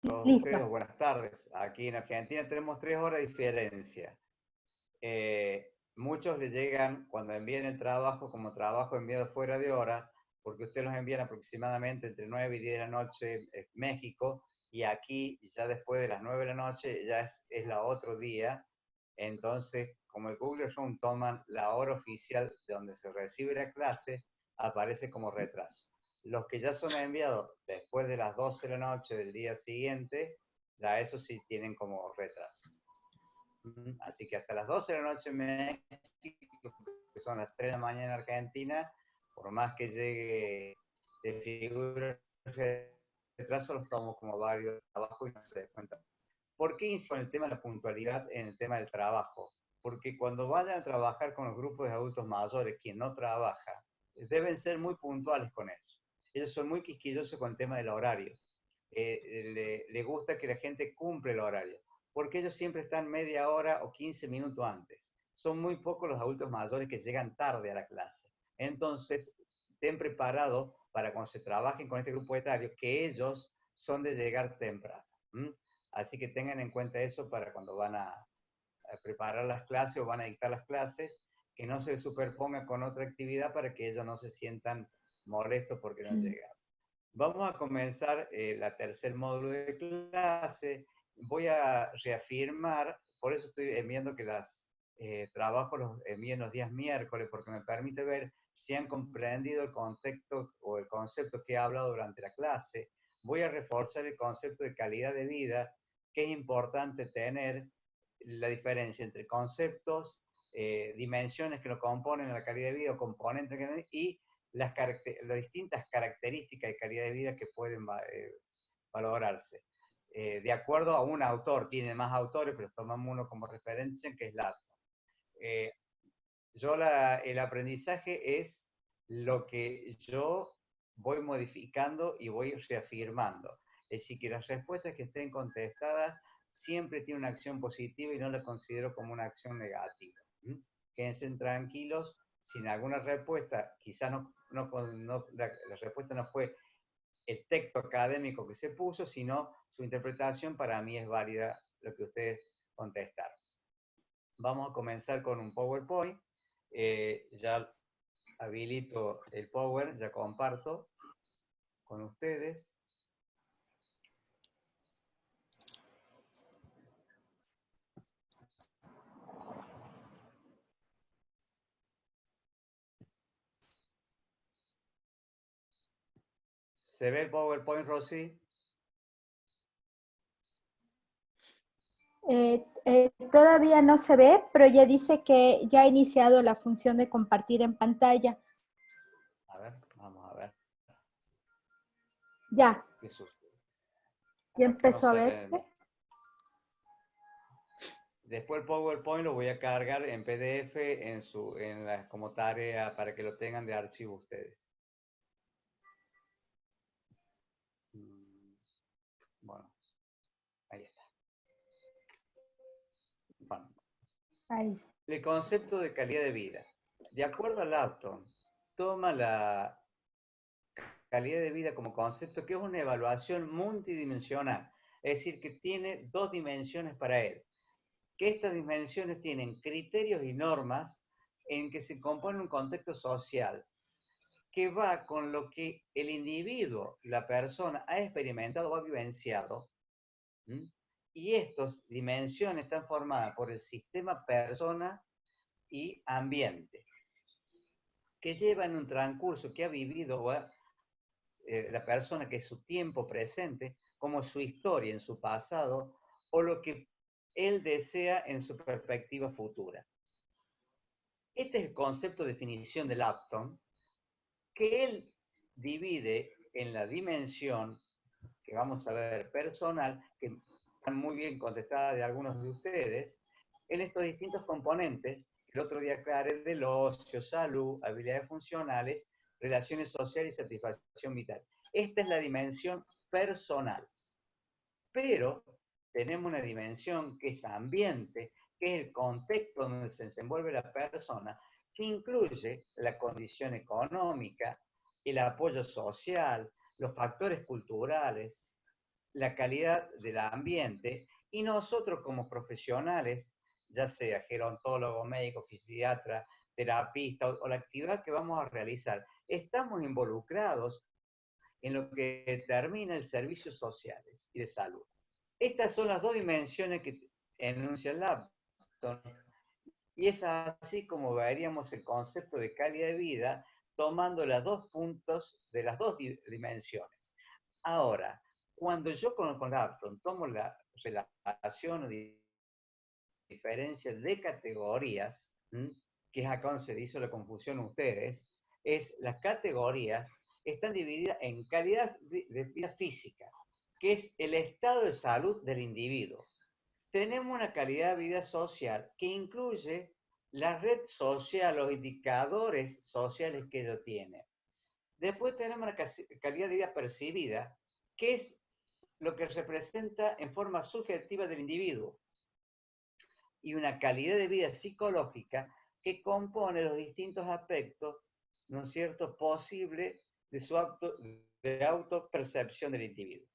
todos ustedes, Listo. buenas tardes. Aquí en Argentina tenemos 3 horas de diferencia. Muchos le llegan cuando envían el trabajo como trabajo enviado fuera de hora, porque ustedes los envían aproximadamente entre 9 y 10 de la noche en México, y aquí ya después de las 9 de la noche ya es la otro día. Entonces, como el Google Room toman la hora oficial de donde se recibe la clase, aparece como retraso. Los que ya son enviados después de las 12 de la noche del día siguiente, ya eso sí tienen como retraso. Así que hasta las 12 de la noche en México, que son las 3 de la mañana en Argentina, por más que llegue de figura de retraso, los tomamos como varios trabajo y no se des cuenta. ¿Por qué insisto en el tema de la puntualidad en el tema del trabajo? Porque cuando vayan a trabajar con los grupos de adultos mayores, quien no trabaja, deben ser muy puntuales con eso. Ellos son muy quisquillosos con el tema del horario. Le gusta que la gente cumple el horario, porque ellos siempre están media hora o 15 minutos antes. Son muy pocos los adultos mayores que llegan tarde a la clase. Entonces, estén preparados para cuando se trabajen con este grupo etario, que ellos son de llegar temprano. ¿Mm? Así que tengan en cuenta eso para cuando van a preparar las clases o van a dictar las clases, que no se superponga con otra actividad para que ellos no se sientan molestos porque no Sí. llegaron. Vamos a comenzar la tercer módulo de clase. Voy a reafirmar, por eso estoy enviando que los trabajos los envíen los días miércoles, porque me permite ver si han comprendido el contexto o el concepto que he hablado durante la clase. Voy a reforzar el concepto de calidad de vida, que es importante tener la diferencia entre conceptos, dimensiones que lo componen la calidad de vida o componentes y las distintas características de calidad de vida que pueden valorarse. De acuerdo a un autor, tiene más autores, pero tomamos uno como referencia, que es Lato. Eh, el aprendizaje es lo que yo voy modificando y voy reafirmando. Es decir, que las respuestas que estén contestadas siempre tienen una acción positiva y no la considero como una acción negativa. ¿Mm? Quédense tranquilos, sin alguna respuesta, quizás la respuesta no fue el texto académico que se puso, sino su interpretación para mí es válida lo que ustedes contestaron. Vamos a comenzar con un PowerPoint. Ya habilito el Power, ya comparto con ustedes. ¿Se ve el PowerPoint, Rosy? Todavía no se ve, pero ya dice que ya ha iniciado la función de compartir en pantalla. A ver, vamos a ver. Ya, ¿Qué sucede? ya Acá no empezó a se verse. ve. Después el PowerPoint lo voy a cargar en PDF como tarea para que lo tengan de archivo ustedes. Bueno, ahí está. Bueno, Ahí está. el concepto de calidad de vida. De acuerdo a Lawton, toma la calidad de vida como concepto, que es una evaluación multidimensional, es decir, que tiene 2 dimensiones para él, que estas dimensiones tienen criterios y normas en que se compone un contexto social que va con lo que el individuo, la persona, ha experimentado o ha vivenciado. ¿Mm? Y estas dimensiones están formadas por el sistema persona y ambiente, que llevan un transcurso que ha vivido la persona, que es su tiempo presente, como su historia en su pasado, o lo que él desea en su perspectiva futura. Este es el concepto de definición de Lapton, que él divide en la dimensión, que vamos a ver personal, que están muy bien contestadas de algunos de ustedes, en estos distintos componentes. El otro día aclaré del ocio, salud, habilidades funcionales, relaciones sociales y satisfacción vital. Esta es la dimensión personal. Pero tenemos una dimensión que es ambiente, que es el contexto donde se desenvuelve la persona, que incluye la condición económica, el apoyo social, los factores culturales. la calidad del ambiente y nosotros como profesionales, ya sea gerontólogo, médico, fisiatra, terapista o la actividad que vamos a realizar, estamos involucrados en lo que determina el servicio sociales y de salud. Estas son las dos dimensiones que enuncia el Lapton y es así como veríamos el concepto de calidad de vida tomando los dos puntos de las dos dimensiones. Ahora, cuando yo con Lapton tomo la relación o diferencia de categorías, que es acá donde se hizo la confusión a ustedes, es las categorías están divididas en calidad de vida física, que es el estado de salud del individuo. Tenemos una calidad de vida social que incluye la red social, los indicadores sociales que ello tiene. Después tenemos la calidad de vida percibida, que es lo que representa en forma subjetiva del individuo. Y una calidad de vida psicológica que compone los distintos aspectos, ¿no es cierto?, posible de su de autopercepción del individuo.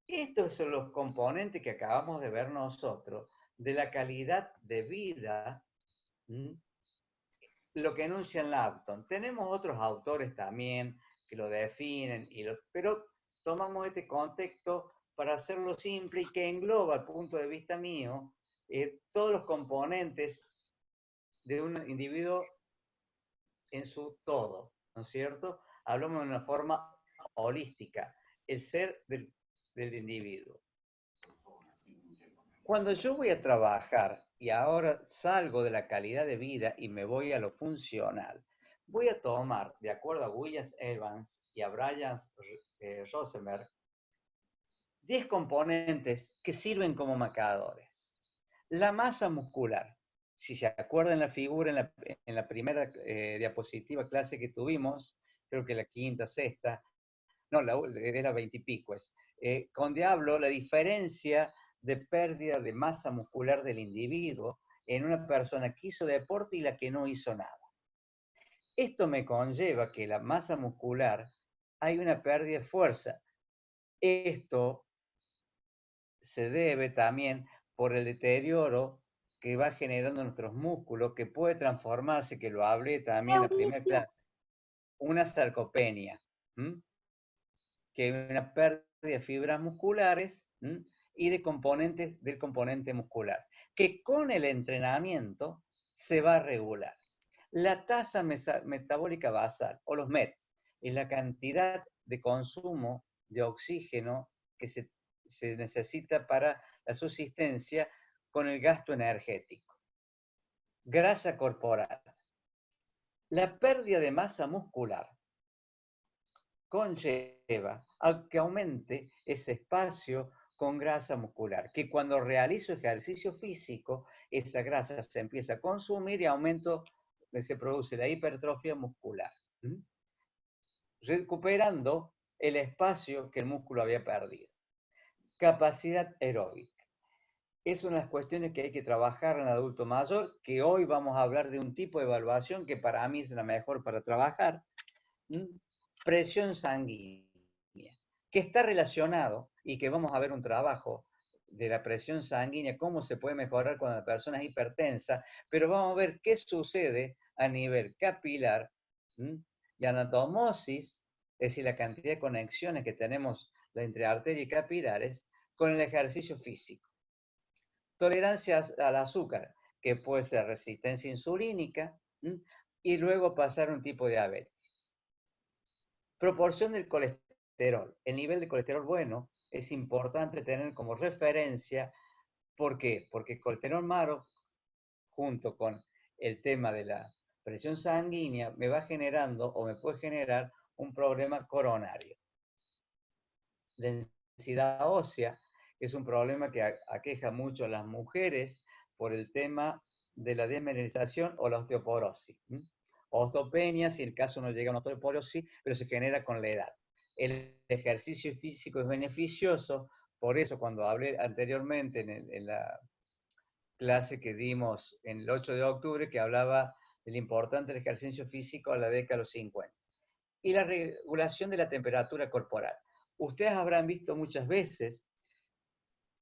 Estos son los componentes que acabamos de ver nosotros de la calidad de vida, lo que enuncia en Lapton. Tenemos otros autores también que lo definen, pero tomamos este contexto para hacerlo simple y que engloba, al punto de vista mío, todos los componentes de un individuo en su todo, ¿no es cierto? Hablamos de una forma holística, el ser del individuo. Cuando yo voy a trabajar y ahora salgo de la calidad de vida y me voy a lo funcional, voy a tomar, de acuerdo a William Evans y a Brian Rosenberg, 10 componentes que sirven como marcadores. La masa muscular. Si se acuerdan la figura en la primera diapositiva clase que tuvimos, creo que la quinta, sexta, no, era 20 y pico, donde hablo la diferencia de pérdida de masa muscular del individuo en una persona que hizo deporte y la que no hizo nada. Esto me conlleva que la masa muscular hay una pérdida de fuerza. Esto se debe también por el deterioro que va generando nuestros músculos, que puede transformarse, que lo hablé también en la primera clase, una sarcopenia, que es una pérdida de fibras musculares y de componentes del componente muscular, que con el entrenamiento se va a regular. La tasa metabólica basal, o los METs, es la cantidad de consumo de oxígeno que se necesita para la subsistencia con el gasto energético. Grasa corporal. La pérdida de masa muscular conlleva a que aumente ese espacio con grasa muscular, que cuando realizo ejercicio físico, esa grasa se empieza a consumir y se produce la hipertrofia muscular, recuperando el espacio que el músculo había perdido. Capacidad aeróbica. Es una de las cuestiones que hay que trabajar en el adulto mayor, que hoy vamos a hablar de un tipo de evaluación que para mí es la mejor para trabajar. Presión sanguínea, que está relacionado y que vamos a ver un trabajo de la presión sanguínea, cómo se puede mejorar cuando la persona es hipertensa, pero vamos a ver qué sucede a nivel capilar y anatomosis, es decir, la cantidad de conexiones que tenemos entre arterias y capilares, con el ejercicio físico. Tolerancia al azúcar, que puede ser resistencia insulínica, y luego pasar a un tipo de diabetes. Proporción del colesterol. El nivel de colesterol bueno es importante tener como referencia. ¿Por qué? Porque el colesterol malo, junto con el tema de la presión sanguínea, me va generando o me puede generar un problema coronario. Densidad ósea es un problema que aqueja mucho a las mujeres por el tema de la desmineralización o la osteoporosis. Osteopenia, si el caso no llega a una osteoporosis, pero se genera con la edad. El ejercicio físico es beneficioso, por eso cuando hablé anteriormente en la clase que dimos en el 8 de octubre, que hablaba del importante del ejercicio físico a la década de los 50. Y la regulación de la temperatura corporal. Ustedes habrán visto muchas veces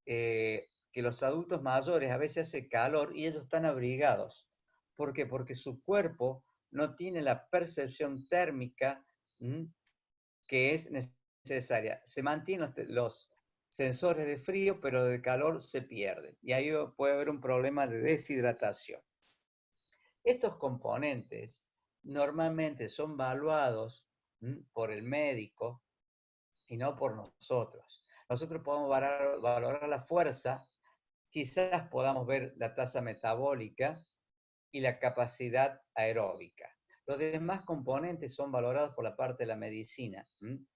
que los adultos mayores a veces hace calor y ellos están abrigados. ¿Por qué? Porque su cuerpo no tiene la percepción térmica que es necesaria. Se mantienen los sensores de frío, pero de calor se pierden. Y ahí puede haber un problema de deshidratación. Estos componentes normalmente son evaluados por el médico y no por nosotros. Nosotros podemos valorar la fuerza, quizás podamos ver la tasa metabólica y la capacidad aeróbica. Los demás componentes son valorados por la parte de la medicina en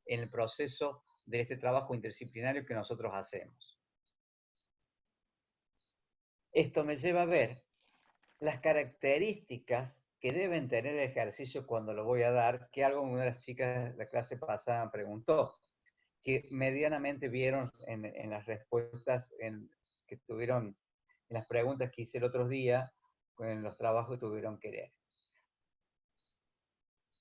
el proceso de este trabajo interdisciplinario que nosotros hacemos. Esto me lleva a ver las características que deben tener el ejercicio cuando lo voy a dar, que algo una de las chicas de la clase pasada me preguntó, que medianamente vieron en las respuestas que tuvieron, en las preguntas que hice el otro día, en los trabajos que tuvieron que leer.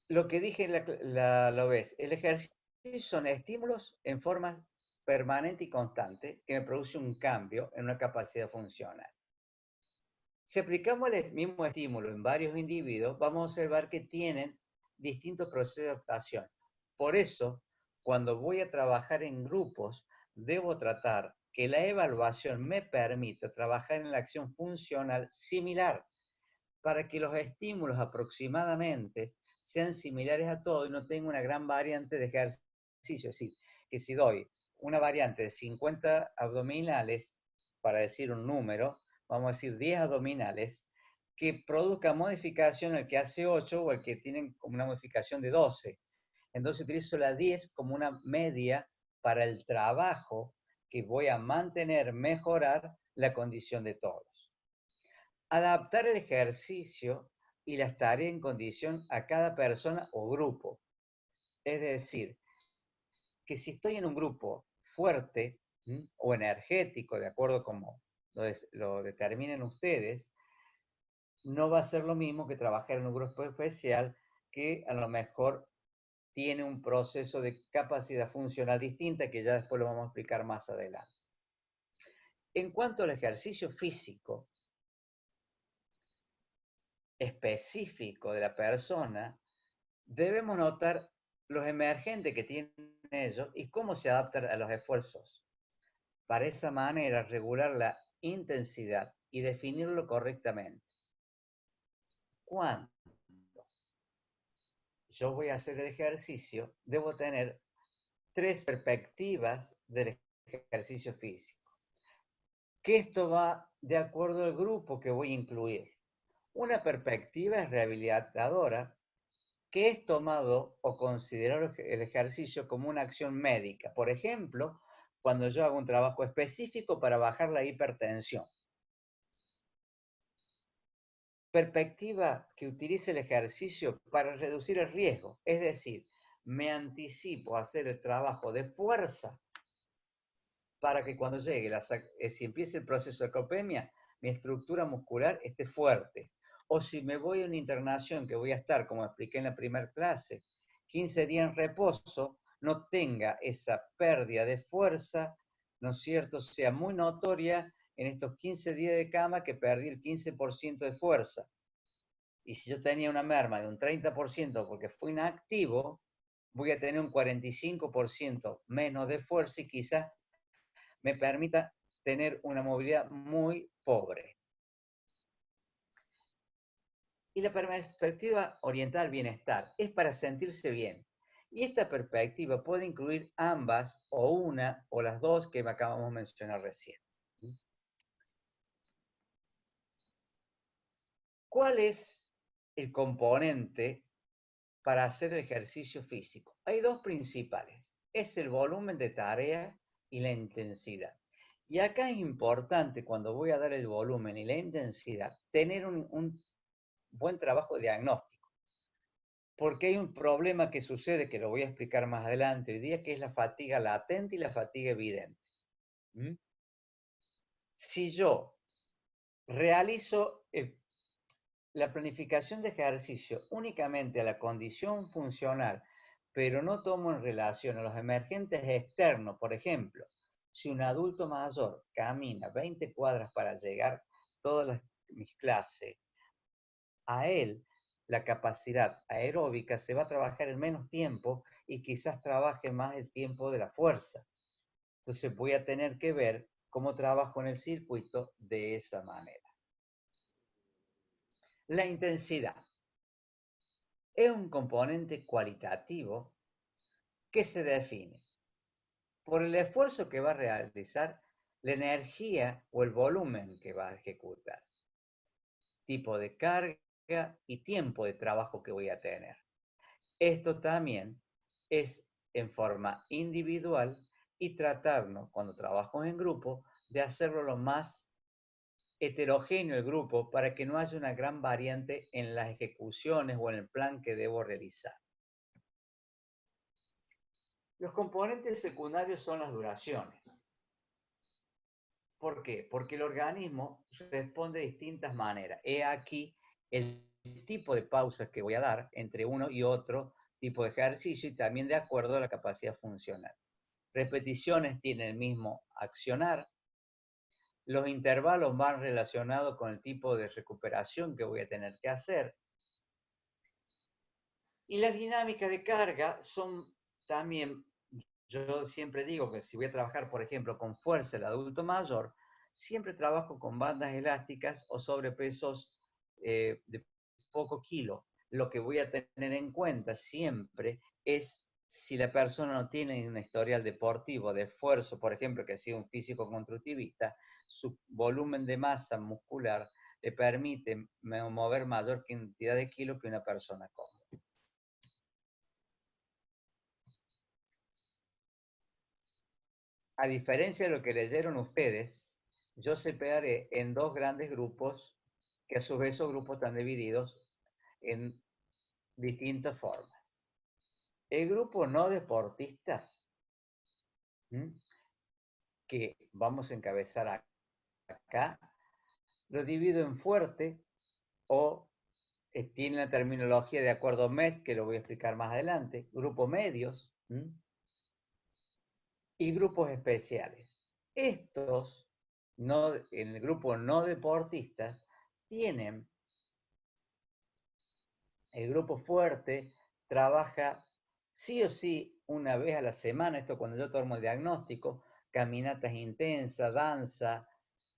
Lo que dije lo ves, el ejercicio son estímulos en forma permanente y constante que me produce un cambio en una capacidad funcional. Si aplicamos el mismo estímulo en varios individuos, vamos a observar que tienen distintos procesos de adaptación. Por eso, cuando voy a trabajar en grupos, debo tratar que la evaluación me permita trabajar en la acción funcional similar, para que los estímulos aproximadamente sean similares a todos y no tenga una gran variante de ejercicio. Es decir, que si doy una variante de 50 abdominales, para decir un número, vamos a decir 10 abdominales, que produzca modificación el que hace 8 o el que tiene como una modificación de 12. Entonces utilizo la 10 como una media para el trabajo que voy a mantener, mejorar la condición de todos. Adaptar el ejercicio y las tareas en condición a cada persona o grupo. Es decir, que si estoy en un grupo fuerte o energético, de acuerdo como lo determinen ustedes, no va a ser lo mismo que trabajar en un grupo especial que a lo mejor tiene un proceso de capacidad funcional distinta que ya después lo vamos a explicar más adelante. En cuanto al ejercicio físico específico de la persona, debemos notar los emergentes que tienen ellos y cómo se adaptan a los esfuerzos. Para esa manera, regular la intensidad y definirlo correctamente. Cuando yo voy a hacer el ejercicio, debo tener 3 perspectivas del ejercicio físico. Que esto va de acuerdo al grupo que voy a incluir. Una perspectiva es rehabilitadora, que es tomado o considerado el ejercicio como una acción médica. Por ejemplo, cuando yo hago un trabajo específico para bajar la hipertensión. Perspectiva que utilice el ejercicio para reducir el riesgo, es decir, me anticipo a hacer el trabajo de fuerza para que cuando llegue, si empiece el proceso de sarcopenia, mi estructura muscular esté fuerte. O si me voy a una internación que voy a estar, como expliqué en la primera clase, 15 días en reposo, no tenga esa pérdida de fuerza, ¿no es cierto?, sea muy notoria en estos 15 días de cama que perdí el 15% de fuerza. Y si yo tenía una merma de un 30% porque fui inactivo, voy a tener un 45% menos de fuerza y quizás me permita tener una movilidad muy pobre. Y la perspectiva oriental bienestar es para sentirse bien. Y esta perspectiva puede incluir ambas o una o las dos que acabamos de mencionar recién. ¿Cuál es el componente para hacer el ejercicio físico? Hay dos principales. Es el volumen de tarea y la intensidad. Y acá es importante, cuando voy a dar el volumen y la intensidad, tener un buen trabajo diagnóstico. Porque hay un problema que sucede, que lo voy a explicar más adelante hoy día, que es la fatiga latente y la fatiga evidente. Si yo realizo la planificación de ejercicio únicamente a la condición funcional pero no tomo en relación a los emergentes externos. Por ejemplo, si un adulto mayor camina 20 cuadras para llegar a todas mis clases, a él la capacidad aeróbica se va a trabajar en menos tiempo y quizás trabaje más el tiempo de la fuerza. Entonces voy a tener que ver cómo trabajo en el circuito de esa manera. La intensidad es un componente cualitativo que se define por el esfuerzo que va a realizar, la energía o el volumen que va a ejecutar, tipo de carga y tiempo de trabajo que voy a tener. Esto también es en forma individual y tratarnos, cuando trabajo en grupo, de hacerlo lo más heterogéneo el grupo para que no haya una gran variante en las ejecuciones o en el plan que debo realizar. Los componentes secundarios son las duraciones. ¿Por qué? Porque el organismo responde de distintas maneras. He aquí el tipo de pausas que voy a dar entre uno y otro tipo de ejercicio y también de acuerdo a la capacidad funcional. Repeticiones tienen el mismo accionar. Los intervalos van relacionados con el tipo de recuperación que voy a tener que hacer. Y las dinámicas de carga son también, yo siempre digo que si voy a trabajar, por ejemplo, con fuerza el adulto mayor, siempre trabajo con bandas elásticas o sobrepesos de poco kilo. Lo que voy a tener en cuenta siempre es si la persona no tiene un historial deportivo de esfuerzo, por ejemplo, que ha sido un físico constructivista, su volumen de masa muscular le permite mover mayor cantidad de kilos que una persona común. A diferencia de lo que leyeron ustedes, yo separé en dos grandes grupos, que a su vez esos grupos están divididos en distintas formas. El grupo no deportistas, que vamos a encabezar acá, lo divido en fuerte o tiene la terminología de acuerdo mes, que lo voy a explicar más adelante, grupos medios y grupos especiales. Estos, en el grupo no deportistas, tienen, el grupo fuerte trabaja sí o sí una vez a la semana, esto cuando yo tomo el diagnóstico, caminatas intensas, danza,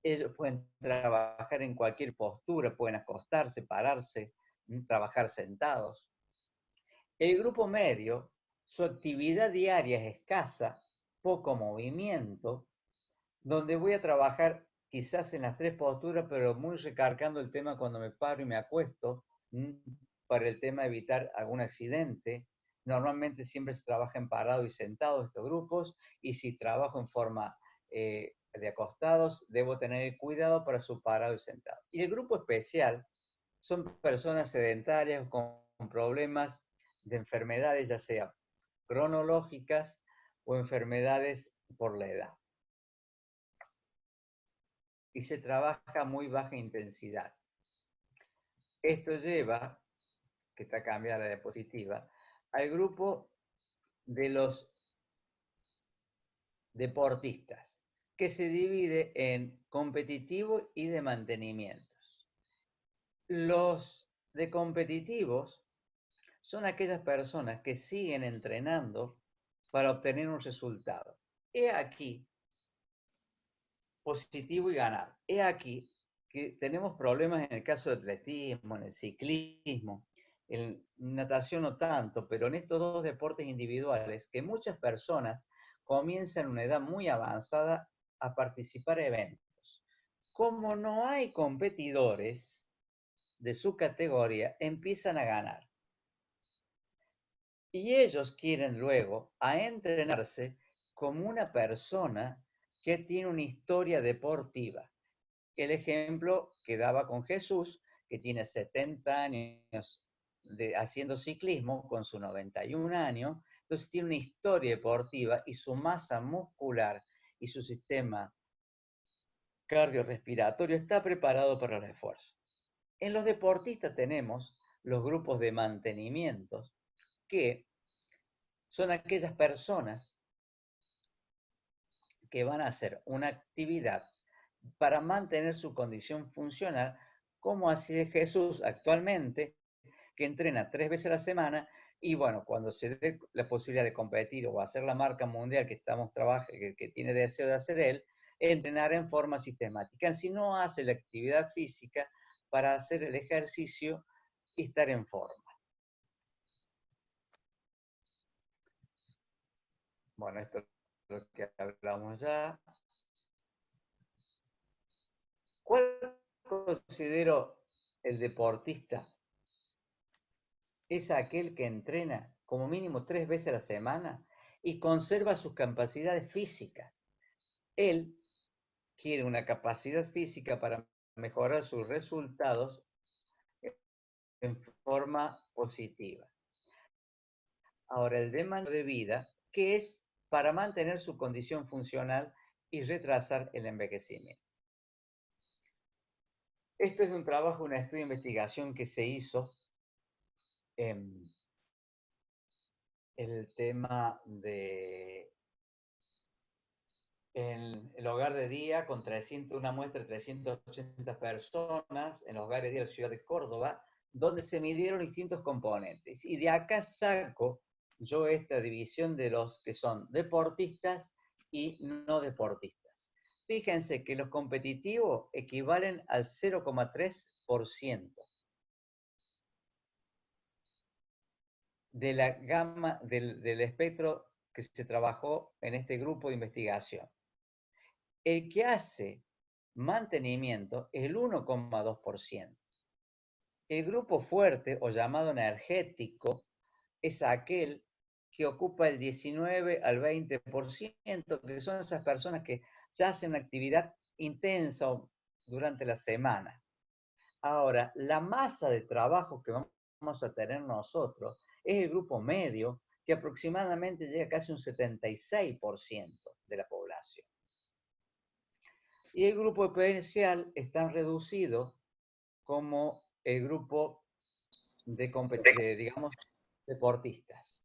ellos pueden trabajar en cualquier postura, pueden acostarse, pararse, trabajar sentados. El grupo medio, su actividad diaria es escasa, poco movimiento, donde voy a trabajar quizás en las tres posturas, pero muy recargando el tema cuando me paro y me acuesto, para el tema de evitar algún accidente. Normalmente siempre se trabaja en parado y sentado estos grupos, y si trabajo en forma de acostados, debo tener cuidado para su parado y sentado. Y el grupo especial son personas sedentarias con problemas de enfermedades, ya sea cronológicas o enfermedades por la edad. Y se trabaja a muy baja intensidad. Esto lleva, que está cambiada la diapositiva, al grupo de los deportistas, que se divide en competitivo y de mantenimientos. Los de competitivos son aquellas personas que siguen entrenando para obtener un resultado. He aquí, positivo y ganar. He aquí que tenemos problemas en el caso de atletismo, en el ciclismo, en natación no tanto, pero en estos dos deportes individuales, que muchas personas comienzan a una edad muy avanzada a participar en eventos. Como no hay competidores de su categoría, empiezan a ganar. Y ellos quieren luego a entrenarse como una persona que tiene una historia deportiva. El ejemplo que daba con Jesús, que tiene 70 años haciendo ciclismo con sus 91 años, entonces tiene una historia deportiva y su masa muscular y su sistema cardiorrespiratorio está preparado para el esfuerzo. En los deportistas tenemos los grupos de mantenimientos que son aquellas personas que van a hacer una actividad para mantener su condición funcional, como hace Jesús actualmente, que entrena 3 veces a la semana, y bueno, cuando se dé la posibilidad de competir o hacer la marca mundial que estamos trabajando, que tiene deseo de hacer él, entrenar en forma sistemática. Si no hace la actividad física para hacer el ejercicio y estar en forma. Bueno, esto es lo que hablamos ya. ¿Cuál considero el deportista? Es aquel que entrena como mínimo 3 veces a la semana y conserva sus capacidades físicas. Él quiere una capacidad física para mejorar sus resultados en forma positiva. Ahora, el demanda de vida, que es para mantener su condición funcional y retrasar el envejecimiento. Esto es un trabajo, un estudio de investigación que se hizo en el tema de en el hogar de día con 300, una muestra de 380 personas en los hogares de día de la ciudad de Córdoba, donde se midieron distintos componentes. Y de acá saco yo esta división de los que son deportistas y no deportistas. Fíjense que los competitivos equivalen al 0,3% de la gama del espectro que se trabajó en este grupo de investigación. El que hace mantenimiento es el 1,2%. El grupo fuerte o llamado energético es aquel que ocupa el 19 al 20%, que son esas personas que ya hacen una actividad intensa durante la semana. Ahora, la masa de trabajo que vamos a tener nosotros es el grupo medio, que aproximadamente llega a casi un 76% de la población. Y el grupo especial es tan reducido como el grupo de digamos, deportistas.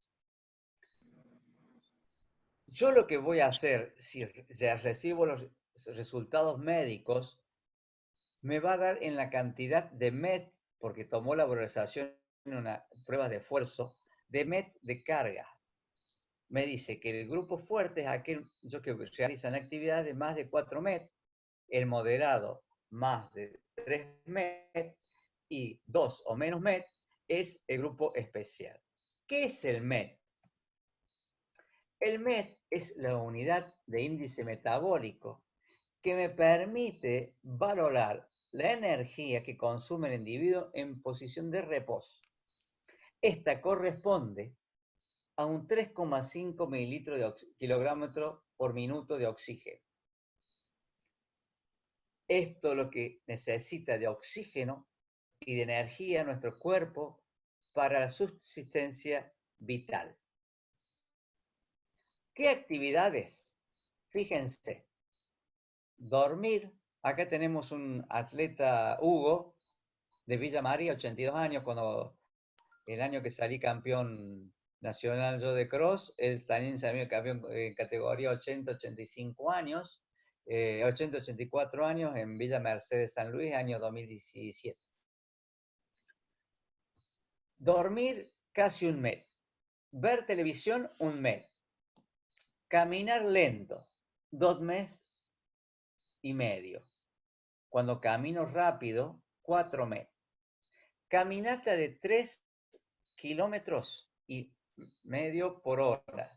Yo lo que voy a hacer, si ya recibo los resultados médicos, me va a dar en la cantidad de MET, porque tomó la valorización en una prueba de esfuerzo, de MET de carga. Me dice que el grupo fuerte es aquel que realizan actividades de más de 4 MET, el moderado más de 3 MET y 2 o menos MET es el grupo especial. ¿Qué es el MET? El MET es la unidad de índice metabólico que me permite valorar la energía que consume el individuo en posición de reposo. Esta corresponde a un 3,5 mililitros de kilogramo por minuto de oxígeno. Esto es lo que necesita de oxígeno y de energía nuestro cuerpo para la subsistencia vital. ¿Qué actividades? Fíjense, dormir. Acá tenemos un atleta, Hugo, de Villa María, 82 años, cuando el año que salí campeón nacional yo de cross, él también salió campeón en categoría 80-85 años, 80-84 años en Villa Mercedes San Luis, año 2017. Dormir casi un mes. Ver televisión un mes. Caminar lento, 2 meses y medio. Cuando camino rápido, 4 meses. Caminata de 3 kilómetros y medio por hora.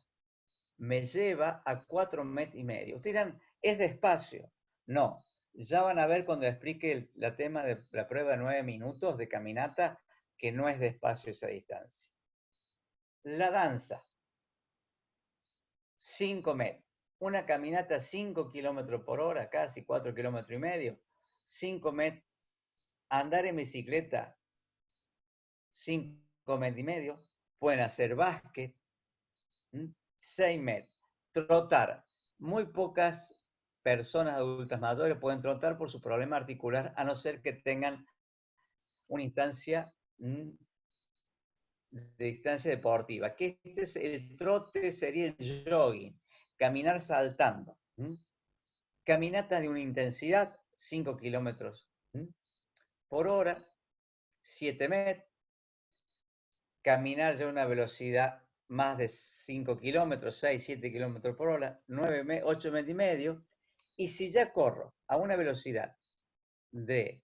Me lleva a 4 metros y medio. Ustedes dirán, ¿es despacio? No. Ya van a ver cuando explique el tema de la prueba de 9 minutos de caminata, que no es despacio esa distancia. La danza, 5 metros. Una caminata 5 kilómetros por hora, casi 4 kilómetros y medio, 5 metros. Andar en bicicleta, 5 metros y medio. Pueden hacer básquet, 6 metros. Trotar, muy pocas personas adultas mayores pueden trotar por su problema articular, a no ser que tengan una instancia de distancia deportiva, que el trote sería el jogging, caminar saltando. Caminatas de una intensidad, 5 kilómetros por hora, 7 metros, caminar ya a una velocidad más de 5 kilómetros, 6, 7 kilómetros por hora, 8 metros y medio, y si ya corro a una velocidad de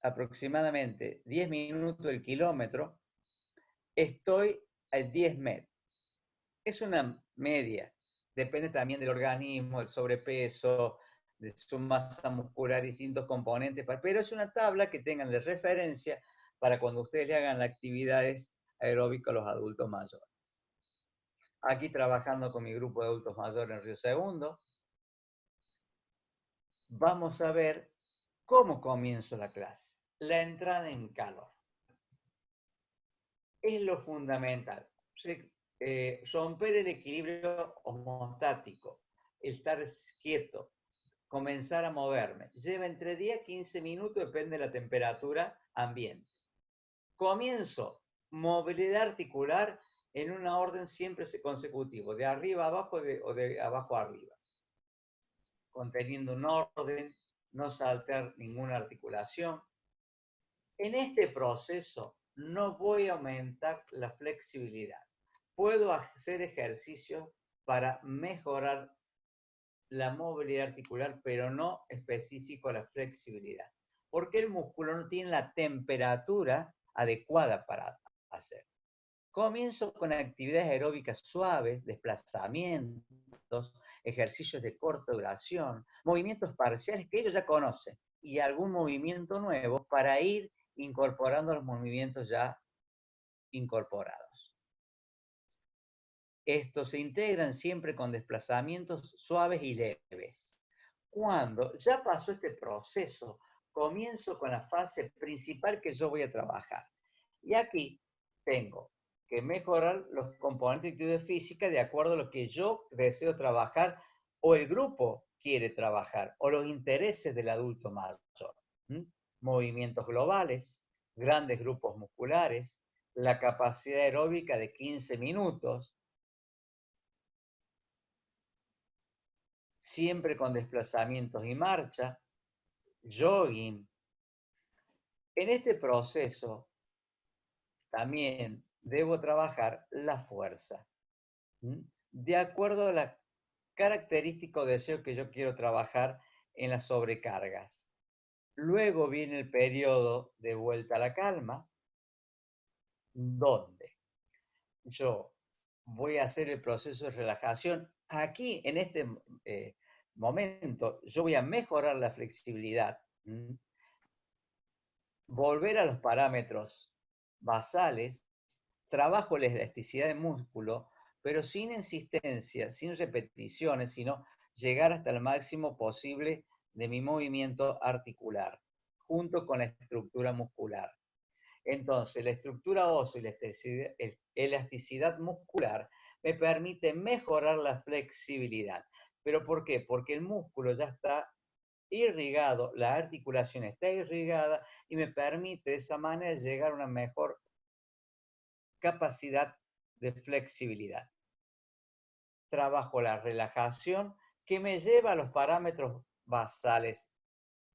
aproximadamente 10 minutos el kilómetro, estoy a 10 metros. Es una media, depende también del organismo, del sobrepeso, de su masa muscular, distintos componentes, pero es una tabla que tengan de referencia para cuando ustedes le hagan las actividades aeróbicas a los adultos mayores. Aquí trabajando con mi grupo de adultos mayores en Río Segundo, vamos a ver cómo comienzo la clase. La entrada en calor. Es lo fundamental. Romper el equilibrio homostático, estar quieto, comenzar a moverme. Lleva entre 10 a 15 minutos, depende de la temperatura ambiente. Comienzo movilidad articular en una orden siempre consecutivo, de arriba a abajo o de abajo a arriba, conteniendo un orden, no saltar ninguna articulación. En este proceso no voy a aumentar la flexibilidad. Puedo hacer ejercicios para mejorar la movilidad articular, pero no específico a la flexibilidad, porque el músculo no tiene la temperatura adecuada para hacer. Comienzo con actividades aeróbicas suaves, desplazamientos, ejercicios de corta duración, movimientos parciales que ellos ya conocen y algún movimiento nuevo para ir incorporando los movimientos ya incorporados. Estos se integran siempre con desplazamientos suaves y leves. Cuando ya pasó este proceso, comienzo con la fase principal que yo voy a trabajar. Y aquí tengo que mejorar los componentes de actividad física de acuerdo a lo que yo deseo trabajar o el grupo quiere trabajar o los intereses del adulto mayor. Movimientos globales, grandes grupos musculares, la capacidad aeróbica de 15 minutos, siempre con desplazamientos y marcha, jogging. En este proceso también debo trabajar la fuerza, de acuerdo a la característica o deseo que yo quiero trabajar en las sobrecargas. Luego viene el periodo de vuelta a la calma, donde yo voy a hacer el proceso de relajación. Aquí, en este momento, yo voy a mejorar la flexibilidad, volver a los parámetros basales, trabajo la elasticidad del músculo, pero sin insistencia, sin repeticiones, sino llegar hasta el máximo posible de mi movimiento articular, junto con la estructura muscular. Entonces, la estructura ósea y la elasticidad muscular me permite mejorar la flexibilidad. ¿Pero por qué? Porque el músculo ya está irrigado, la articulación está irrigada y me permite de esa manera llegar a una mejor capacidad de flexibilidad. Trabajo la relajación que me lleva a los parámetros basales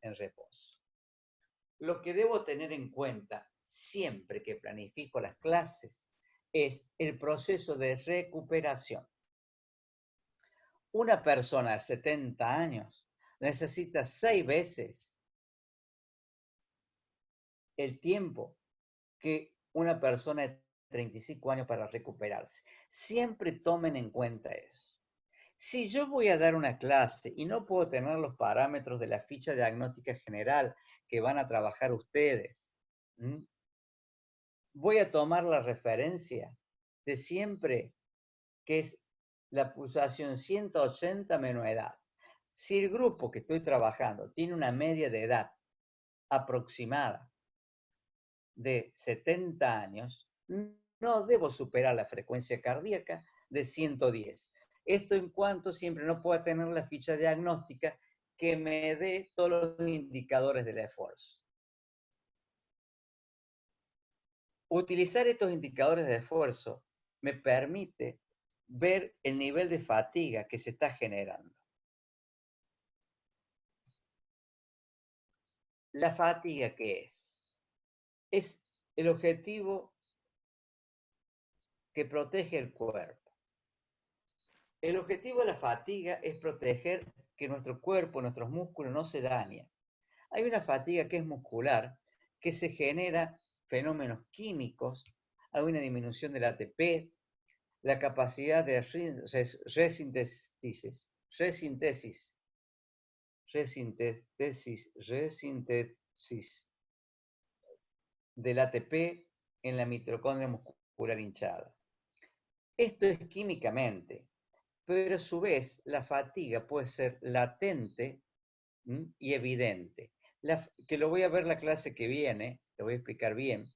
en reposo. Lo que debo tener en cuenta siempre que planifico las clases es el proceso de recuperación. Una persona de 70 años necesita 6 veces el tiempo que una persona de 35 años para recuperarse. Siempre tomen en cuenta eso. Si yo voy a dar una clase y no puedo tener los parámetros de la ficha diagnóstica general que van a trabajar ustedes, voy a tomar la referencia de siempre, que es la pulsación 180 menos edad. Si el grupo que estoy trabajando tiene una media de edad aproximada de 70 años, no debo superar la frecuencia cardíaca de 110. Esto en cuanto siempre no pueda tener la ficha diagnóstica que me dé todos los indicadores del esfuerzo. Utilizar estos indicadores de esfuerzo me permite ver el nivel de fatiga que se está generando. ¿La fatiga qué es? Es el objetivo que protege el cuerpo. El objetivo de la fatiga es proteger que nuestro cuerpo, nuestros músculos no se dañen. Hay una fatiga que es muscular, que se genera fenómenos químicos, hay una disminución del ATP, la capacidad de resíntesis del ATP en la mitocondria muscular hinchada. Esto es químicamente, pero a su vez la fatiga puede ser latente y evidente. Que lo voy a ver la clase que viene, lo voy a explicar bien,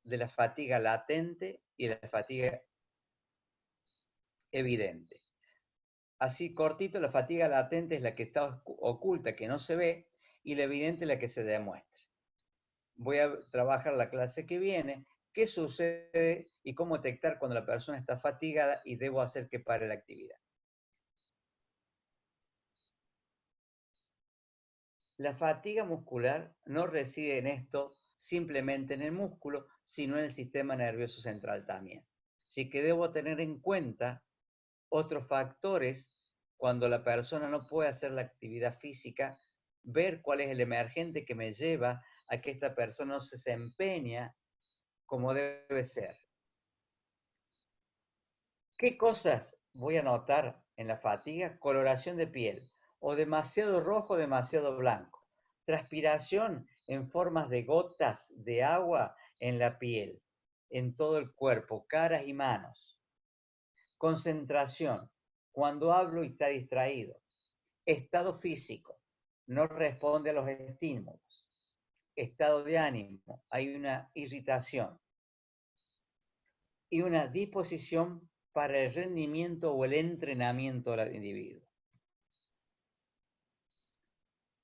de la fatiga latente y de la fatiga evidente. Así cortito, la fatiga latente es la que está oculta, que no se ve, y la evidente es la que se demuestra. Voy a trabajar la clase que viene, qué sucede y cómo detectar cuando la persona está fatigada y debo hacer que pare la actividad. La fatiga muscular no reside en esto simplemente en el músculo, sino en el sistema nervioso central también. Así que debo tener en cuenta otros factores cuando la persona no puede hacer la actividad física, ver cuál es el emergente que me lleva a que esta persona no se desempeña como debe ser. ¿Qué cosas voy a notar en la fatiga? Coloración de piel, o demasiado rojo o demasiado blanco. Transpiración en formas de gotas de agua en la piel, en todo el cuerpo, caras y manos. Concentración, cuando hablo y está distraído. Estado físico, no responde a los estímulos. Estado de ánimo, hay una irritación. Y una disposición para el rendimiento o el entrenamiento del individuo.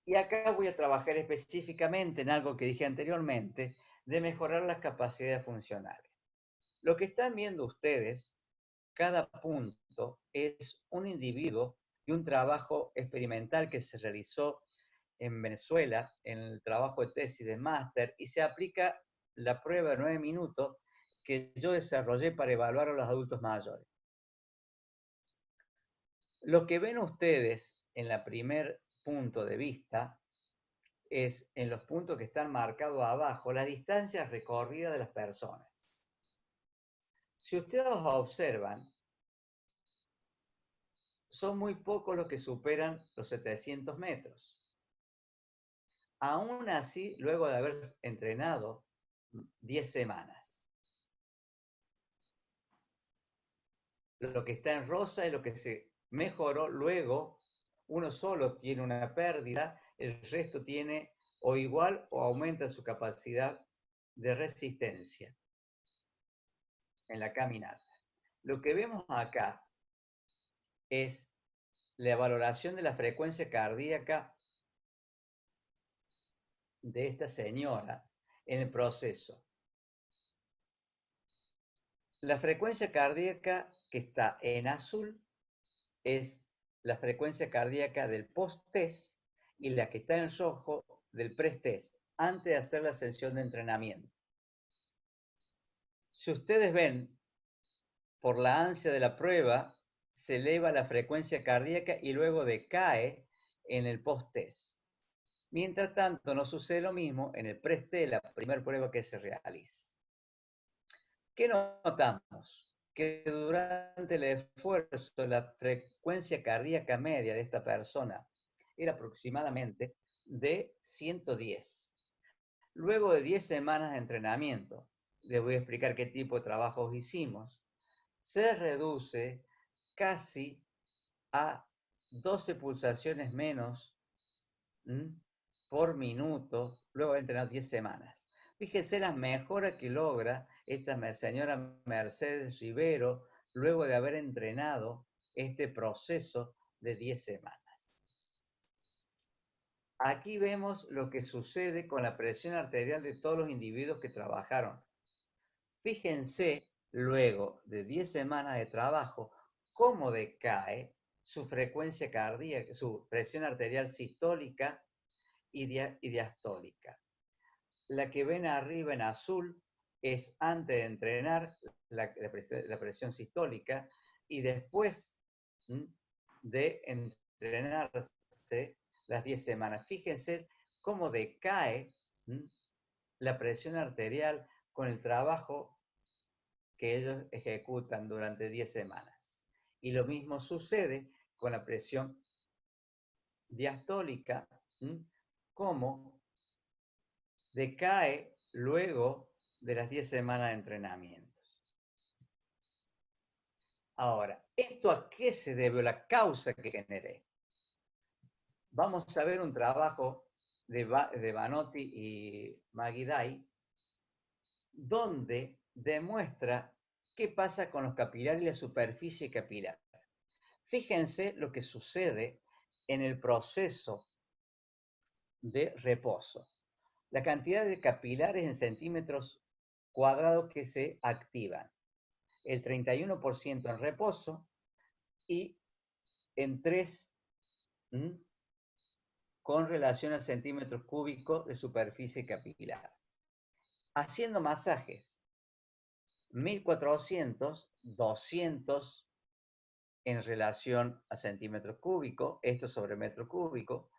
Y acá voy a trabajar específicamente en algo que dije anteriormente, de mejorar las capacidades funcionales. Lo que están viendo ustedes, cada punto es un individuo y un trabajo experimental que se realizó en Venezuela, en el trabajo de tesis de máster, y se aplica la prueba de 9 minutos que yo desarrollé para evaluar a los adultos mayores. Lo que ven ustedes en el primer punto de vista es en los puntos que están marcados abajo, las distancias recorridas de las personas. Si ustedes observan, son muy pocos los que superan los 700 metros. Aún así, luego de haber entrenado 10 semanas. Lo que está en rosa es lo que se mejoró luego. Uno solo tiene una pérdida, el resto tiene o igual o aumenta su capacidad de resistencia en la caminata. Lo que vemos acá es la valoración de la frecuencia cardíaca de esta señora en el proceso. La frecuencia cardíaca que está en azul es la frecuencia cardíaca del post-test y la que está en rojo del pre-test, antes de hacer la sesión de entrenamiento. Si ustedes ven, por la ansia de la prueba, se eleva la frecuencia cardíaca y luego decae en el post-test. Mientras tanto, no sucede lo mismo en el pre-test, la primera prueba que se realiza. ¿Qué notamos? Que durante el esfuerzo la frecuencia cardíaca media de esta persona era aproximadamente de 110. Luego de 10 semanas de entrenamiento, les voy a explicar qué tipo de trabajos hicimos, se reduce casi a 12 pulsaciones menos por minuto luego de entrenar 10 semanas. Fíjense las mejoras que logra esta señora Mercedes Rivero luego de haber entrenado este proceso de 10 semanas. Aquí vemos lo que sucede con la presión arterial de todos los individuos que trabajaron Fíjense luego de 10 semanas de trabajo cómo decae su frecuencia cardíaca, su presión arterial sistólica y diastólica. La que ven arriba en azul es antes de entrenar la presión sistólica y después de entrenarse las 10 semanas. Fíjense cómo decae la presión arterial con el trabajo que ellos ejecutan durante 10 semanas. Y lo mismo sucede con la presión diastólica, cómo decae luego de las 10 semanas de entrenamiento. Ahora, ¿esto a qué se debe, la causa que generé? Vamos a ver un trabajo de Banotti y Magidai, donde demuestra qué pasa con los capilares y la superficie capilar. Fíjense lo que sucede en el proceso de reposo. La cantidad de capilares en centímetros cuadrados que se activan. El 31% en reposo y en 3 con relación a centímetros cúbicos de superficie capilar. Haciendo masajes, 1400, 200 en relación a centímetros cúbicos, esto sobre metro cúbico.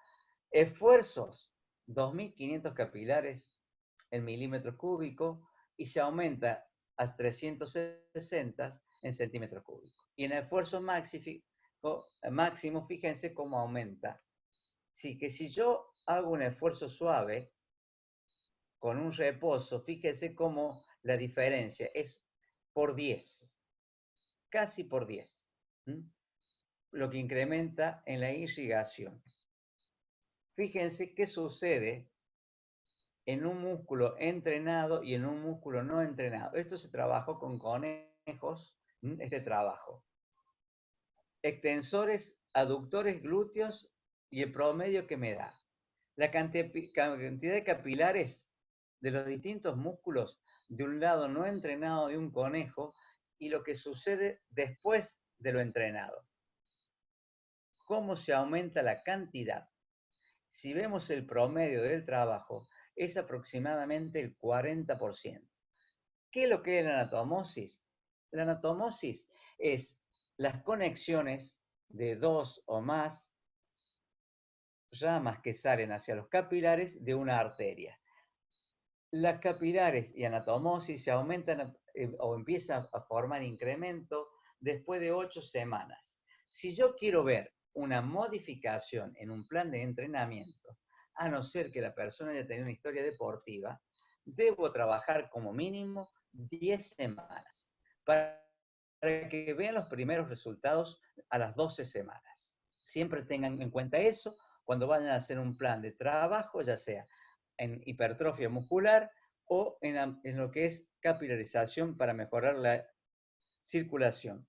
Esfuerzos, 2500 capilares en milímetros cúbicos y se aumenta a 360 en centímetros cúbicos. Y en el esfuerzo máximo, fíjense cómo aumenta. Sí, que si yo hago un esfuerzo suave con un reposo, fíjense cómo la diferencia es por 10, casi por 10, lo que incrementa en la irrigación. Fíjense qué sucede en un músculo entrenado y en un músculo no entrenado. Esto se trabajó con conejos, este trabajo. Extensores, aductores, glúteos y el promedio que me da. La cantidad de capilares de los distintos músculos de un lado no entrenado de un conejo y lo que sucede después de lo entrenado. ¿Cómo se aumenta la cantidad? Si vemos el promedio del trabajo, es aproximadamente el 40%. ¿Qué es lo que es la anatomosis? La anatomosis es las conexiones de 2 o más ramas que salen hacia los capilares de una arteria. Las capilares y anatomosis se aumentan o empiezan a formar incremento después de 8 semanas. Si yo quiero ver una modificación en un plan de entrenamiento, a no ser que la persona haya tenido una historia deportiva, debo trabajar como mínimo 10 semanas para que vean los primeros resultados a las 12 semanas. Siempre tengan en cuenta eso cuando vayan a hacer un plan de trabajo, ya sea en hipertrofia muscular o en lo que es capilarización para mejorar la circulación.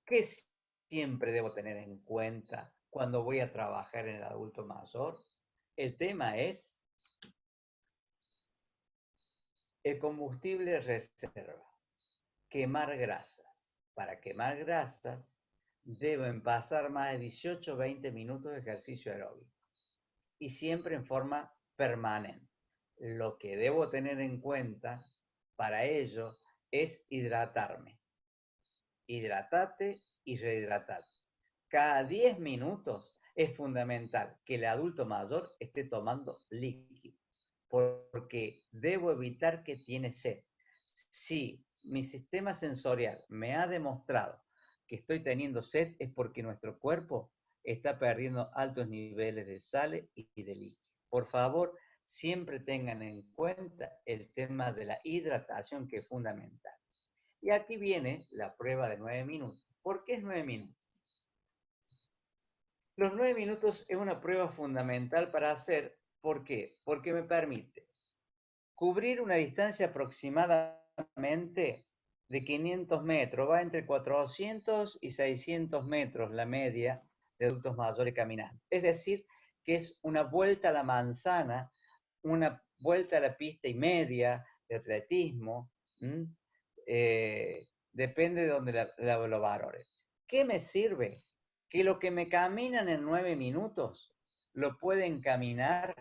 ¿Qué siempre debo tener en cuenta cuando voy a trabajar en el adulto mayor? El tema es el combustible reserva, quemar grasas. Para quemar grasas deben pasar más de 18 o 20 minutos de ejercicio aeróbico y siempre en forma permanente. Lo que debo tener en cuenta para ello es hidratarme. Hidratate y rehidratate. Cada 10 minutos es fundamental que el adulto mayor esté tomando líquido, porque debo evitar que tiene sed. Si mi sistema sensorial me ha demostrado que estoy teniendo sed, es porque nuestro cuerpo está perdiendo altos niveles de sal y de líquido. Por favor, siempre tengan en cuenta el tema de la hidratación, que es fundamental. Y aquí viene la prueba de 9 minutos. ¿Por qué es 9 minutos? Los 9 minutos es una prueba fundamental para hacer. ¿Por qué? Porque me permite cubrir una distancia aproximadamente de 500 metros. Va entre 400 y 600 metros la media de adultos mayores caminando. Es decir, que es una vuelta a la manzana, una vuelta a la pista y media de atletismo, depende de donde lo valore. ¿Qué me sirve? Que lo que me caminan en 9 minutos, lo pueden caminar,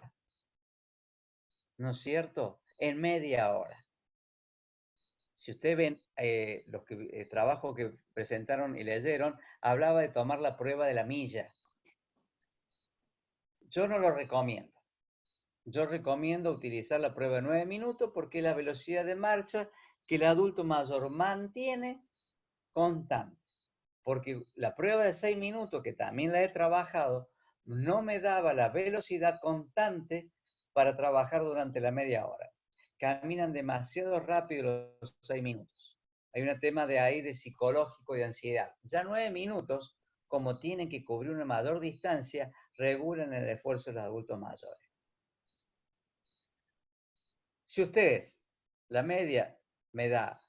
¿no es cierto?, en media hora. Si ustedes ven los trabajos que presentaron y leyeron, hablaba de tomar la prueba de la milla. Yo no lo recomiendo. Yo recomiendo utilizar la prueba de 9 minutos porque es la velocidad de marcha que el adulto mayor mantiene constante. Porque la prueba de 6 minutos, que también la he trabajado, no me daba la velocidad constante para trabajar durante la media hora. Caminan demasiado rápido los 6 minutos. Hay un tema de ahí de psicológico y de ansiedad. Ya 9 minutos, como tienen que cubrir una mayor distancia, regulan el esfuerzo de los adultos mayores. Si ustedes, la media me da,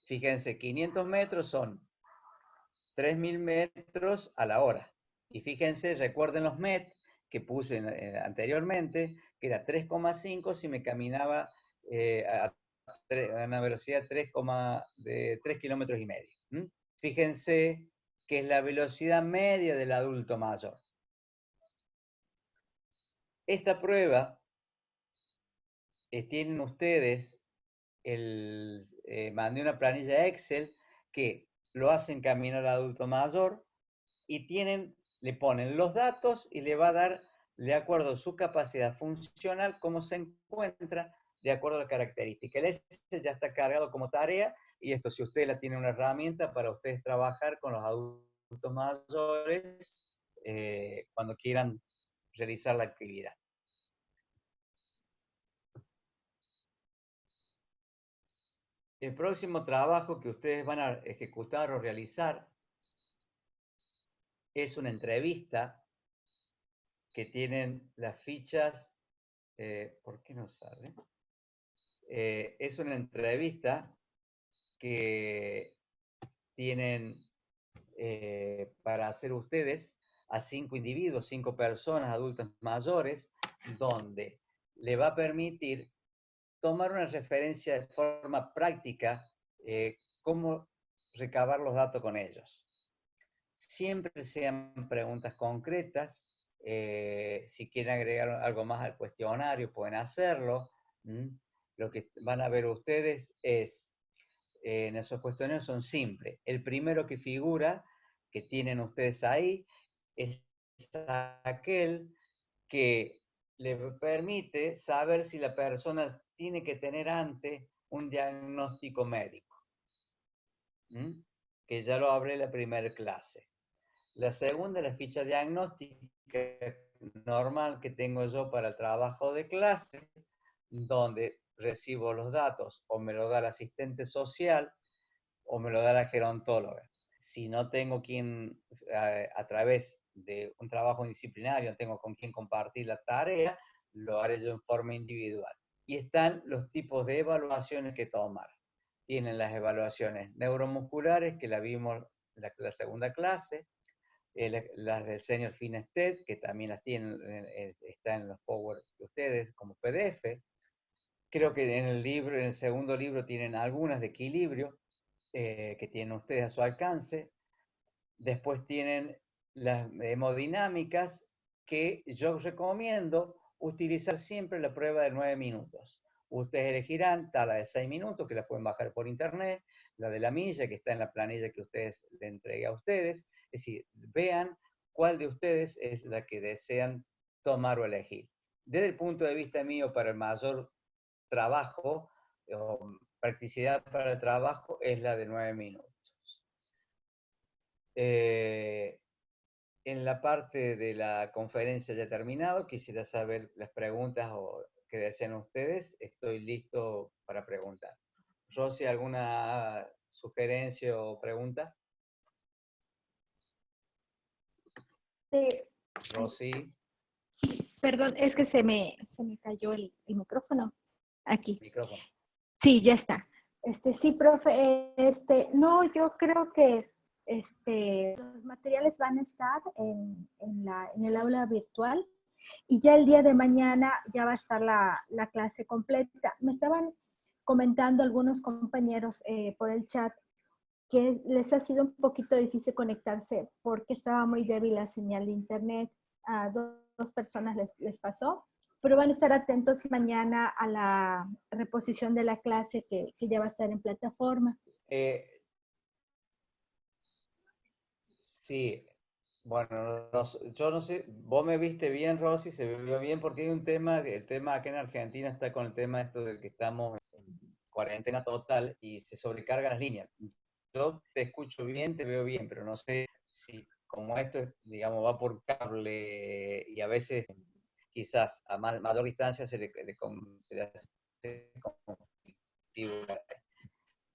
fíjense, 500 metros son 3.000 metros a la hora. Y fíjense, recuerden los MET que puse anteriormente, que era 3,5 si me caminaba a una velocidad de 3 kilómetros y medio. Fíjense que es la velocidad media del adulto mayor. Esta prueba tienen ustedes, mandé una planilla Excel que lo hacen caminar al adulto mayor y le ponen los datos y le va a dar, de acuerdo a su capacidad funcional, cómo se encuentra, de acuerdo a la característica. El Excel ya está cargado como tarea y esto, si ustedes la tienen una herramienta para ustedes trabajar con los adultos mayores cuando quieran realizar la actividad. El próximo trabajo que ustedes van a ejecutar o realizar es una entrevista que tienen las fichas. ¿Por qué no sale? Es una entrevista que tienen para hacer ustedes a 5 individuos, 5 personas, adultos mayores, donde le va a permitir tomar una referencia de forma práctica, cómo recabar los datos con ellos. Siempre sean preguntas concretas. Si quieren agregar algo más al cuestionario, pueden hacerlo. Lo que van a ver ustedes es, en esos cuestionarios son simples. El primero que figura, que tienen ustedes ahí, es aquel que le permite saber si la persona tiene que tener antes un diagnóstico médico. Que ya lo hablé en la primera clase. La segunda es la ficha diagnóstica normal que tengo yo para el trabajo de clase, donde recibo los datos, o me lo da el asistente social, o me lo da la gerontóloga. Si no tengo quien, a través de un trabajo disciplinario, no tengo con quien compartir la tarea, lo haré yo en forma individual. Y están los tipos de evaluaciones que tomar. Tienen las evaluaciones neuromusculares, que la vimos en la segunda clase, las del Senior Finested, que también las tienen, está en los Power de ustedes como PDF. Creo que en el segundo libro tienen algunas de equilibrio que tienen ustedes a su alcance. Después tienen las hemodinámicas, que yo recomiendo utilizar siempre la prueba de 9 minutos. Ustedes elegirán la de 6 minutos, que la pueden bajar por internet, la de la milla, que está en la planilla que ustedes le entregué a ustedes. Es decir, vean cuál de ustedes es la que desean tomar o elegir. Desde el punto de vista mío, para el mayor trabajo, o practicidad para el trabajo, es la de 9 minutos. En la parte de la conferencia ya terminado, quisiera saber las preguntas que desean ustedes. Estoy listo para preguntar. Rosy, ¿alguna sugerencia o pregunta? Rosy. Perdón, es que se me cayó el micrófono. Aquí. Micrófono. Sí, ya está. Sí, profe, no, yo creo que los materiales van a estar en el aula virtual y ya el día de mañana ya va a estar la clase completa. Me estaban comentando algunos compañeros por el chat que les ha sido un poquito difícil conectarse porque estaba muy débil la señal de internet. A dos personas les pasó, pero van a estar atentos mañana a la reposición de la clase que ya va a estar en plataforma. Sí, bueno, yo no sé, vos me viste bien, Rosy, se me vio bien porque hay un tema, el tema acá en Argentina está con el tema esto de que estamos en cuarentena total y se sobrecargan las líneas. Yo te escucho bien, te veo bien, pero no sé si como esto, digamos, va por cable y a veces quizás a mayor distancia se le hace conflictivo.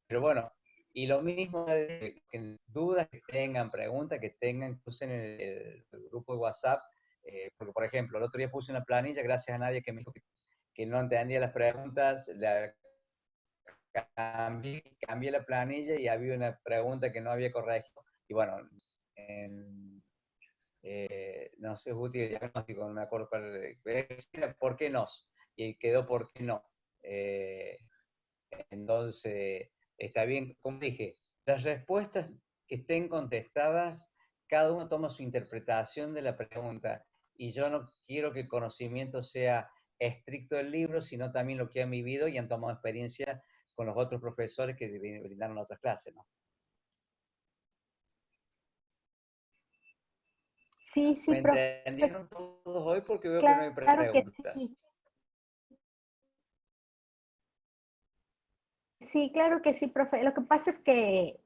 Pero bueno, y lo mismo, que dudas que tengan, preguntas que tengan, usen el grupo de WhatsApp, porque por ejemplo, el otro día puse una planilla gracias a nadie que me dijo que no entendía las preguntas, la cambié la planilla y había una pregunta que no había corregido. Y bueno, no sé, útil el diagnóstico, no me acuerdo ¿por qué no? Y quedó por qué no. Entonces, está bien, como dije, las respuestas que estén contestadas, cada uno toma su interpretación de la pregunta. Y yo no quiero que el conocimiento sea estricto del libro, sino también lo que han vivido y han tomado experiencia con los otros profesores que brindaron otras clases, ¿no? Sí, sí, ¿Me profe, entendieron todos hoy? Porque veo que no hay claro que preguntas. sí. Sí, claro que sí, profe. Lo que pasa es que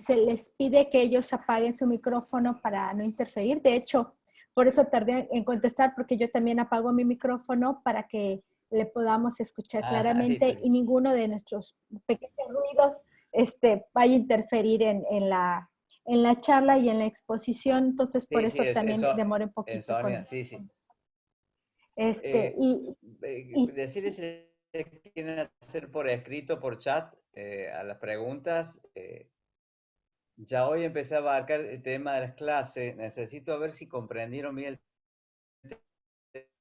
se les pide que ellos apaguen su micrófono para no interferir. De hecho, por eso tardé en contestar, porque yo también apago mi micrófono para que le podamos escuchar Ah, claramente listo. y ninguno de nuestros pequeños ruidos vaya a interferir en la charla y en la exposición. Entonces, por Sí, sí, eso también eso, demora un en poquito Sonia, sí, sí. este, Eh, y, y Decirles si quieren hacer por escrito, por chat, a las preguntas. Ya hoy empecé a abarcar el tema de las clases. Necesito ver si comprendieron bien el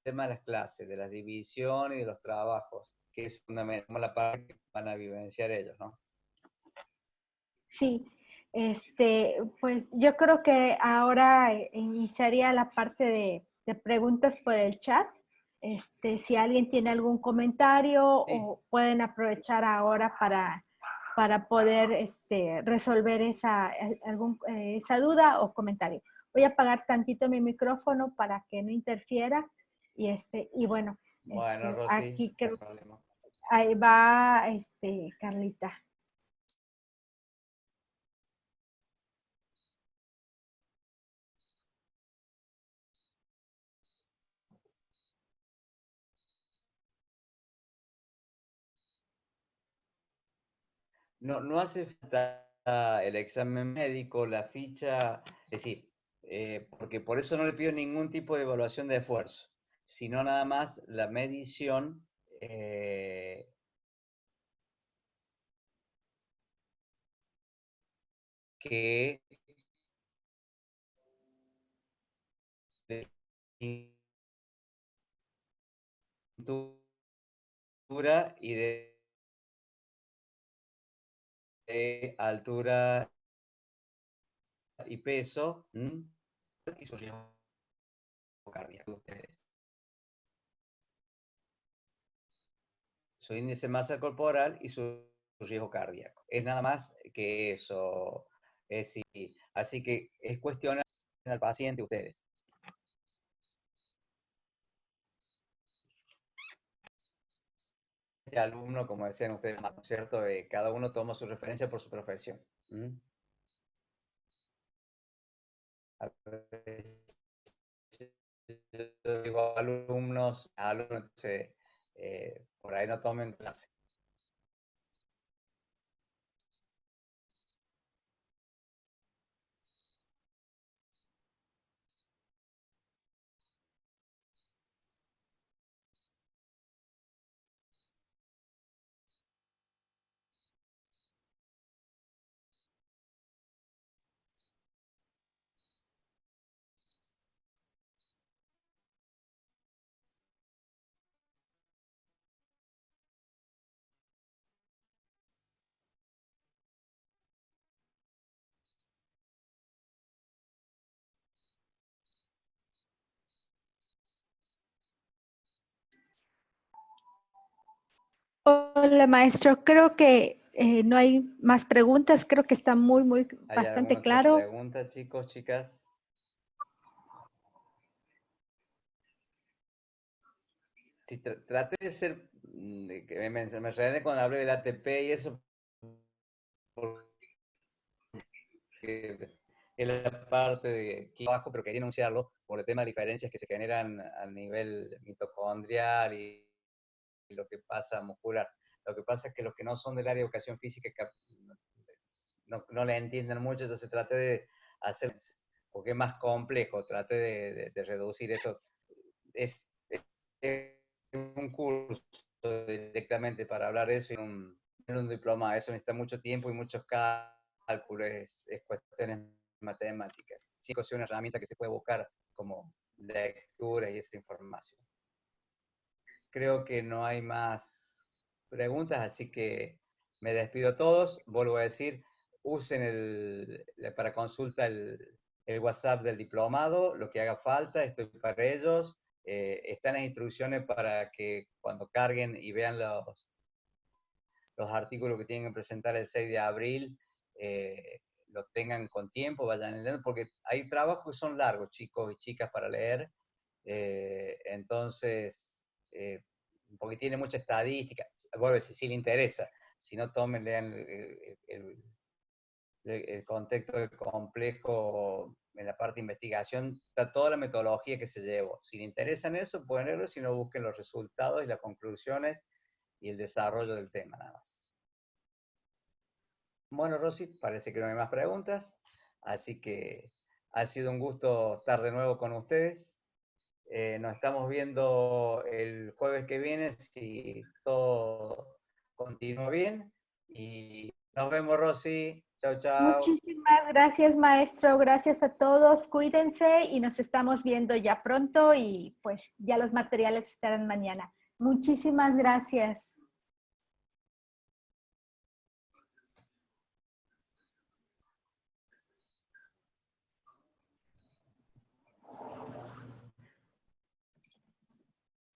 tema de las clases, de las divisiones y de los trabajos, que es fundamental, como la parte que van a vivenciar ellos, ¿no? sí, pues yo creo que ahora iniciaría la parte de preguntas por el chat. Si alguien tiene algún comentario Sí, o pueden aprovechar ahora para poder resolver esa duda o comentario. Voy a apagar tantito mi micrófono para que no interfiera y bueno, bueno, Rosy, aquí no hay creo, problema. ahí va Carlita. No, no hace falta el examen médico, la ficha, es decir, porque por eso no le pido ningún tipo de evaluación de esfuerzo, sino nada más la medición que de cintura y de altura y peso, y su riesgo cardíaco de ustedes. Su índice de masa corporal y su riesgo cardíaco. Es nada más que eso. Así que es cuestión al paciente ustedes. Este alumno, como decían ustedes, ¿no es cierto? Cada uno toma su referencia por su profesión. ¿Mm? A veces yo digo alumnos, entonces, por ahí no tomen clase. Hola, maestro. Creo que no hay más preguntas. Creo que está ¿Hay bastante alguna otra claro. pregunta, chicos, chicas? Si traté de ser, que me enredé cuando hablé del ATP y eso, porque es la parte de aquí abajo, pero quería anunciarlo por el tema de diferencias que se generan a nivel mitocondrial y lo que pasa muscular. Lo que pasa es que los que no son del área de educación física no le entienden mucho, entonces traté de hacer, porque es más complejo, traté de reducir eso. Es, es un curso directamente para hablar de eso y en un diploma. Eso necesita mucho tiempo y muchos cálculos, es cuestiones matemáticas. Sí, es una herramienta que se puede buscar como lectura y esa información. Creo que no hay más preguntas, así que me despido a todos. Vuelvo a decir, usen para consulta el WhatsApp del diplomado, lo que haga falta, estoy para ellos. Están las instrucciones para que cuando carguen y vean los artículos que tienen que presentar el 6 de abril, lo tengan con tiempo, vayan leyendo, porque hay trabajos que son largos, chicos y chicas, para leer. Entonces, porque tiene mucha estadística, vuelve si le interesa, si no tomen, lean el contexto complejo en la parte de investigación, está toda la metodología que se llevó. Si le interesan eso, pueden leerlo, si no, busquen los resultados y las conclusiones y el desarrollo del tema nada más. Bueno, Rosy, parece que no hay más preguntas, así que ha sido un gusto estar de nuevo con ustedes. Nos estamos viendo el jueves que viene, si todo continúa bien. Y nos vemos, Rosy. Chao, chao. Muchísimas gracias, maestro. Gracias a todos. Cuídense y nos estamos viendo ya pronto y pues ya los materiales estarán mañana. Muchísimas gracias.